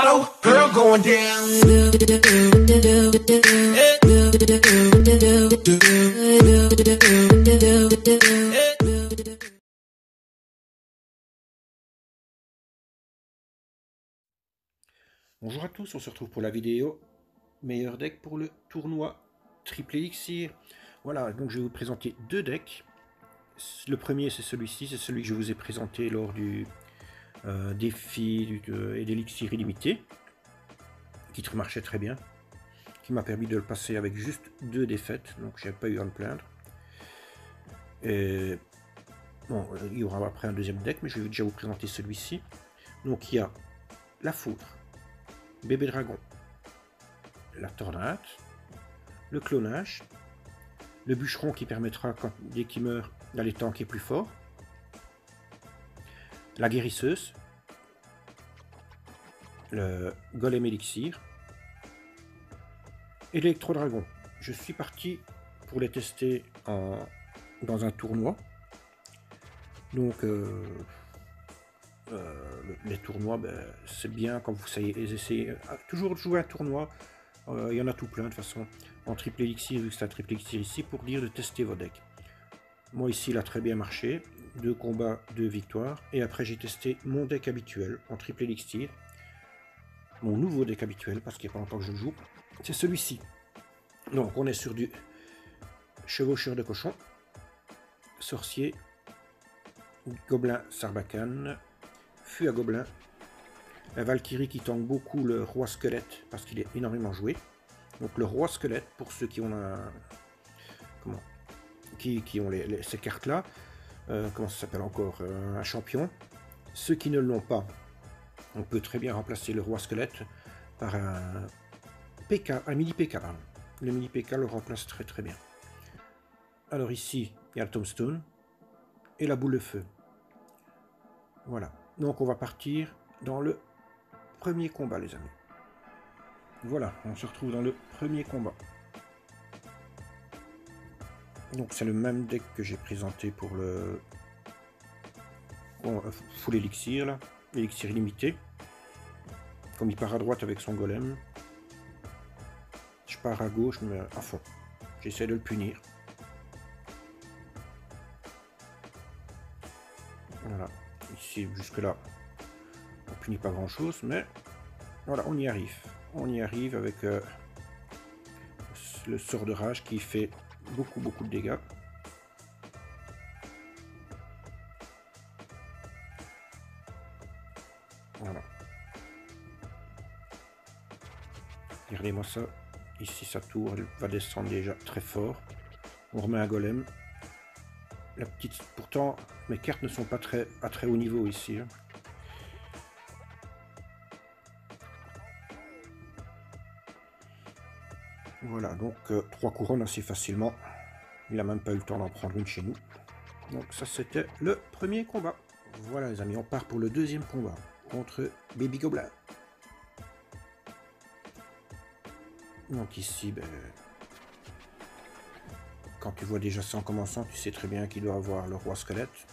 bottle, girl going down. Bonjour à tous, on se retrouve pour la vidéo meilleur deck pour le tournoi Triple Elixir. Voilà, donc je vais vous présenter deux decks. Le premier c'est celui-ci, c'est celui que je vous ai présenté lors du défi et d'Elixir illimité, qui marchait très bien, qui m'a permis de le passer avec juste 2 défaites, donc j'ai pas eu à me plaindre. Et bon, il y aura après un deuxième deck, mais je vais déjà vous présenter celui-ci. Donc il y a la foudre, bébé dragon, la tornade, le clonage, le bûcheron qui permettra, dès qu'il meurt, d'aller tanker plus fort, la guérisseuse, le golem élixir et l'électro-dragon. Je suis parti pour les tester dans un tournoi. Donc les tournois, c'est bien quand vous essayez toujours de jouer un tournoi. Il y en a tout plein de toute façon en triple élixir, vu que c'est un triple élixir ici, pour dire de tester vos decks. Moi ici il a très bien marché, 2 combats, 2 victoires, et après j'ai testé mon deck habituel en triple élixir, mon nouveau deck habituel parce qu'il n'y a pas longtemps que je le joue, c'est celui-ci. Donc on est sur du chevaucheur de cochon, sorcier, gobelin sarbacane, fût à gobelin, la Valkyrie qui tank beaucoup le roi squelette parce qu'il est énormément joué. Donc le roi squelette, pour ceux qui ont ces cartes là, comment ça s'appelle encore, un champion. Ceux qui ne l'ont pas, on peut très bien remplacer le roi squelette par un PK, un mini PK. Pardon. Le mini PK le remplace très très bien. Alors ici il y a le tombstone et la boule de feu. Voilà, donc on va partir dans le premier combat les amis. Voilà, on se retrouve dans le premier combat. Donc c'est le même deck que j'ai présenté pour le full élixir là, élixir illimité. Comme il part à droite avec son golem, je pars à gauche mais à fond. J'essaie de le punir. Voilà, ici jusque là on punit pas grand chose, mais voilà, on y arrive. On y arrive avec le sort de rage qui fait beaucoup de dégâts. Voilà. Regardez-moi ça. Ici sa tour elle va descendre déjà très fort. On remet un golem. La petite. Pourtant mes cartes ne sont pas à très haut niveau ici. Hein. Voilà, donc 3 couronnes assez facilement. Il n'a même pas eu le temps d'en prendre une chez nous. Donc ça c'était le premier combat. Voilà les amis, on part pour le deuxième combat contre Baby Gobelin. Donc ici, quand tu vois déjà ça en commençant, tu sais très bien qu'il doit avoir le roi squelette.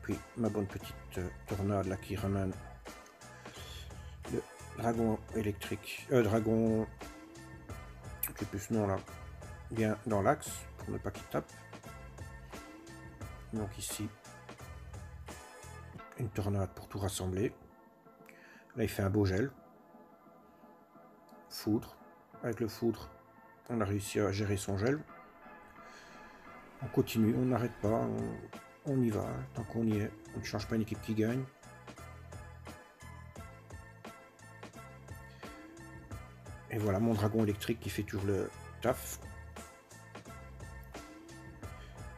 Puis ma bonne petite tornade là qui ramène le dragon électrique, dragon, je sais plus ce nom là, bien dans l'axe pour ne pas qu'il tape. Donc ici une tornade pour tout rassembler. Là il fait un beau gel. Foudre. Avec le foudre on a réussi à gérer son gel. On continue, on n'arrête pas, on y va tant qu'on y est. On ne change pas une équipe qui gagne. Et voilà mon dragon électrique qui fait toujours le taf.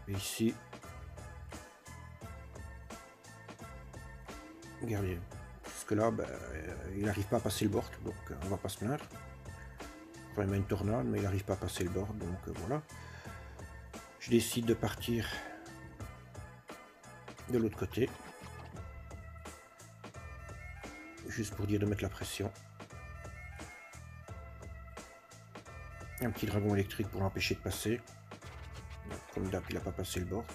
Et ici, regardez, parce que là, il n'arrive pas à passer le board, donc on va pas se plaindre. Enfin, il met une tornade, mais il n'arrive pas à passer le board, donc voilà. Je décide de partir de l'autre côté, juste pour dire de mettre la pression. Un petit dragon électrique pour l'empêcher de passer. Donc, comme d'hab, il n'a pas passé le board.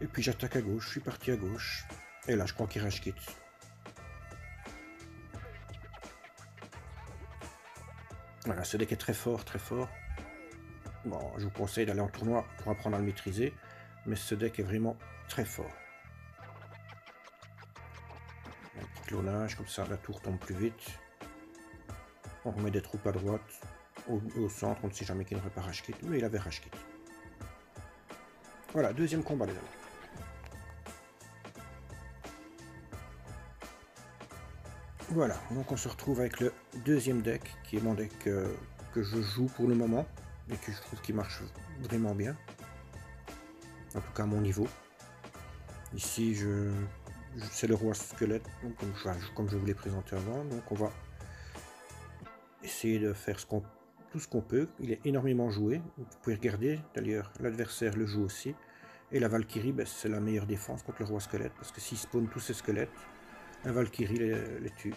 Et puis j'attaque à gauche, je suis parti à gauche. Et là, je crois qu'il rage quitte. Voilà, ce deck est très fort, très fort. Bon, je vous conseille d'aller en tournoi pour apprendre à le maîtriser, mais ce deck est vraiment très fort. Un petit clonage, comme ça la tour tombe plus vite. On remet des troupes à droite, au centre, on ne sait jamais qu'il n'aurait pas rage quit, mais il avait rage quit. Voilà, deuxième combat les amis. Voilà, donc on se retrouve avec le deuxième deck, qui est mon deck que je joue pour le moment, et que je trouve qu'il marche vraiment bien. En tout cas à mon niveau. Ici, c'est le roi squelette, donc comme je vous l'ai présenté avant. Donc on va essayer de faire tout ce qu'on peut. Il est énormément joué. Vous pouvez regarder, d'ailleurs l'adversaire le joue aussi. Et la Valkyrie, ben, c'est la meilleure défense contre le roi squelette, parce que s'il spawn tous ses squelettes, la Valkyrie les tue.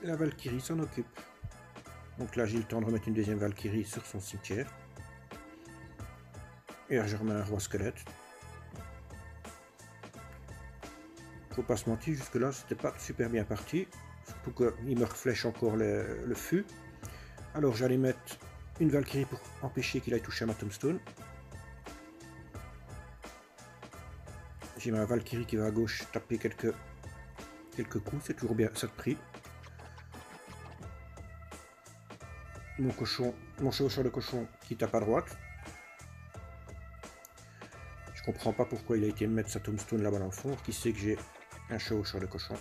La Valkyrie s'en occupe. Donc là j'ai le temps de remettre une deuxième Valkyrie sur son cimetière. Et là je remets un roi squelette. Faut pas se mentir, jusque là c'était pas super bien parti. Surtout qu'il me reflèche encore le fût. Alors j'allais mettre une Valkyrie pour empêcher qu'il aille toucher à ma tombstone. J'ai ma Valkyrie qui va à gauche taper quelques coups, c'est toujours bien ça de prix. Mon chevaucheur de cochon qui tape à droite. Je comprends pas pourquoi il a été mettre sa tombstone là-bas dans le fond, qui sait que j'ai un chevaucheur de cochon.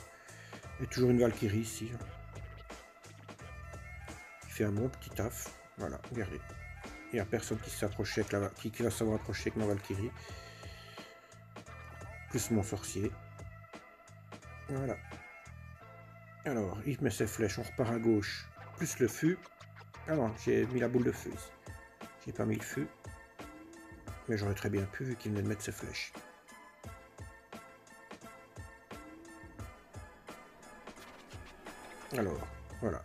Et toujours une Valkyrie ici. Qui fait un bon petit taf. Voilà, regardez. Il n'y a personne qui s'approche qui va savoir approcher avec ma Valkyrie. Plus mon sorcier. Voilà. Alors, il met ses flèches, on repart à gauche. Plus le fût. Ah non, j'ai mis la boule de feu ici. J'ai pas mis le feu. Mais j'aurais très bien pu vu qu'il venait de mettre ses flèches. Alors, voilà.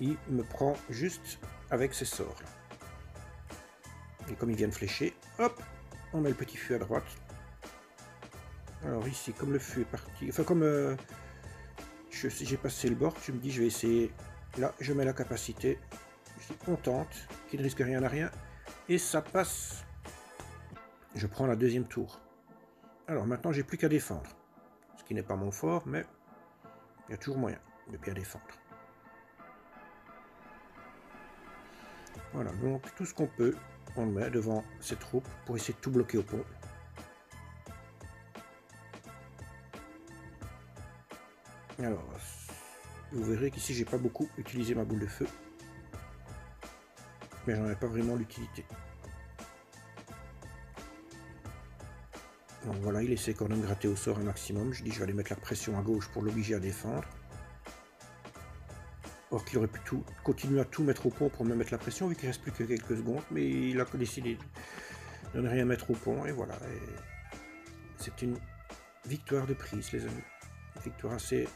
Il me prend juste avec ses sorts. Là. Et comme il vient de flécher, hop, on met le petit feu à droite. Alors ici, comme le feu est parti... Enfin, comme j'ai passé le bord, je me dis, je vais essayer... Là, je mets la capacité. Je dis, on tente, qu'il ne risque rien à rien. Et ça passe. Je prends la deuxième tour. Alors maintenant, j'ai plus qu'à défendre. Ce qui n'est pas mon fort, mais il y a toujours moyen de bien défendre. Voilà, donc tout ce qu'on peut, on le met devant ces troupes pour essayer de tout bloquer au pont. Alors, vous verrez qu'ici, j'ai pas beaucoup utilisé ma boule de feu. Mais j'en ai pas vraiment l'utilité. Donc voilà, il essaie quand même de gratter au sort un maximum. Je dis je vais aller mettre la pression à gauche pour l'obliger à défendre. Or qu'il aurait pu continuer à tout mettre au pont pour me mettre la pression vu qu'il reste plus que quelques secondes. Mais il a décidé de ne rien mettre au pont et voilà. C'est une victoire de prise les amis. Une victoire assez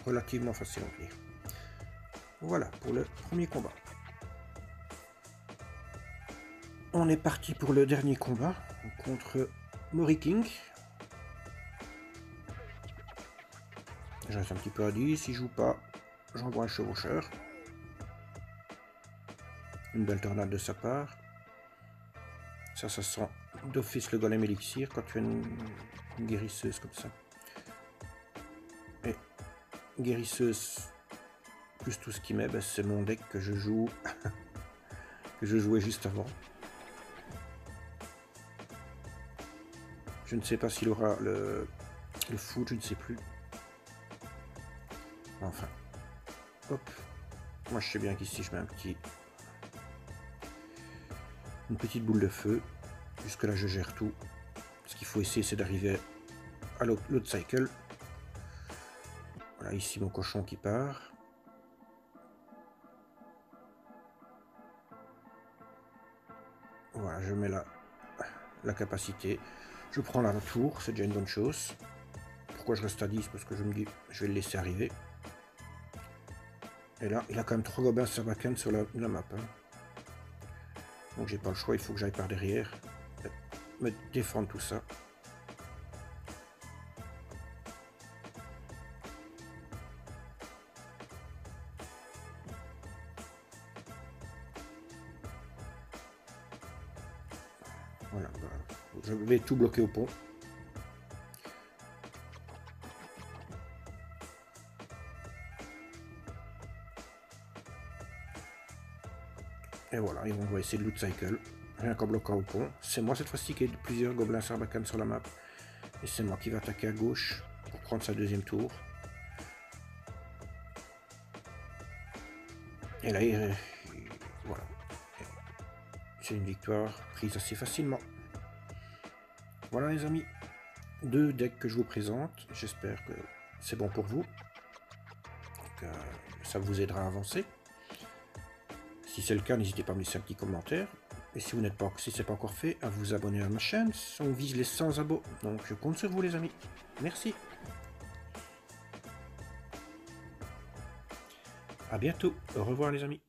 relativement facile à obtenir. Voilà pour le premier combat. On est parti pour le dernier combat contre Mori King. Je reste un petit peu à 10, s'il joue pas, j'envoie un chevaucheur. Une belle tornade de sa part. Ça sent d'office le golem élixir quand tu as une guérisseuse comme ça. Et guérisseuse plus tout ce qui met, ben c'est mon deck que je joue, que je jouais juste avant. Je ne sais pas s'il aura le foot, je ne sais plus. Enfin, hop. Moi je sais bien qu'ici je mets une petite boule de feu. Jusque là je gère tout. Ce qu'il faut essayer c'est d'arriver à l'autre cycle. Voilà, ici mon cochon qui part. Voilà, je mets la capacité. Je prends la tour, c'est déjà une bonne chose. Pourquoi je reste à 10? Parce que je me dis, je vais le laisser arriver. Et là, il a quand même 3 gobelins Sarbacane sur la map. Hein. Donc j'ai pas le choix, il faut que j'aille par derrière. Me défendre tout ça. Voilà, je vais tout bloquer au pont. Et voilà, et on va essayer de loot cycle. Rien qu'en bloquant au pont. C'est moi cette fois-ci qui ai plusieurs gobelins Sarbacane sur la map. Et c'est moi qui vais attaquer à gauche pour prendre sa deuxième tour. Et là, voilà. C'est une victoire prise assez facilement. Voilà les amis. 2 decks que je vous présente. J'espère que c'est bon pour vous. Que ça vous aidera à avancer. Si c'est le cas, n'hésitez pas à me laisser un petit commentaire. Et si vous n'êtes pas, si c'est pas encore fait, à vous abonner à ma chaîne. On vise les 100 abos. Donc je compte sur vous les amis. Merci. À bientôt. Au revoir les amis.